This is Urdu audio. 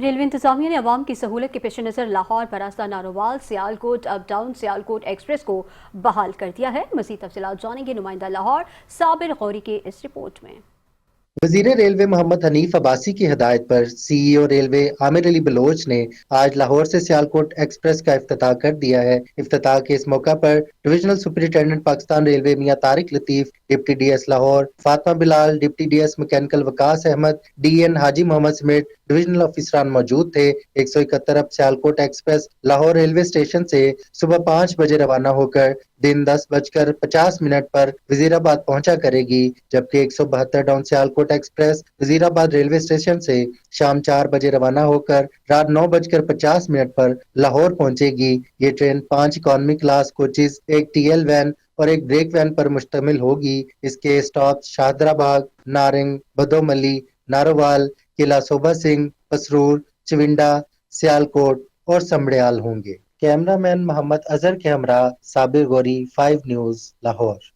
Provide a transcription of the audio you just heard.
ریلوے انتظامیہ نے عوام کی سہولت کے پیش نظر لاہور براستہ Narowal Sialkot up down Sialkot express کو بحال کر دیا ہے۔ مزید تفصیلات جانیں گے نمائندہ لاہور صابر غوری کی اس رپورٹ میں۔ وزیر ریلوے محمد حنیف عباسی کی ہدایت پر سی ای او ریلوے عامر علی بلوچ نے آج لاہور سے سیالکوٹ ایکسپریس کا افتتاح کر دیا ہے۔ افتتاح کے اس موقع پر divisional superintendent Pakistan railway Mian Tariq Latif, deputy D S Lahore Fatima Bilal, deputy D S mechanical Waqas Ahmad, D N Haji Muhammad سمیت ڈویژنل افسران موجود تھے۔ 171 اب Sialkot express Lahore railway station سے صبح 5 بجے روانہ ہو کر دن 10:50 پر وزیر آباد پہنچا کرے گی، جبکہ 172 ڈاؤن سیالکوٹ ایکسپریس وزیر آباد ریلوے اسٹیشن سے شام 4 بجے روانہ ہو کر رات 9:50 پر لاہور پہنچے گی۔ یہ ٹرین 5 اکانومی کلاس کوچز، ایک ٹی ایل وین اور ایک بریک وین پر مشتمل ہوگی۔ اس کے اسٹاپ شاہدرہ باغ، نارنگ، بدوملی، نارووال، قلعہ صوبہ سنگھ، پسرور، چونڈا، سیالکوٹ اور سمڑیال ہوں گے۔ کیمرہ مین محمد اظہر کے ہمراہ صابر غوری، 5 نیوز، لاہور۔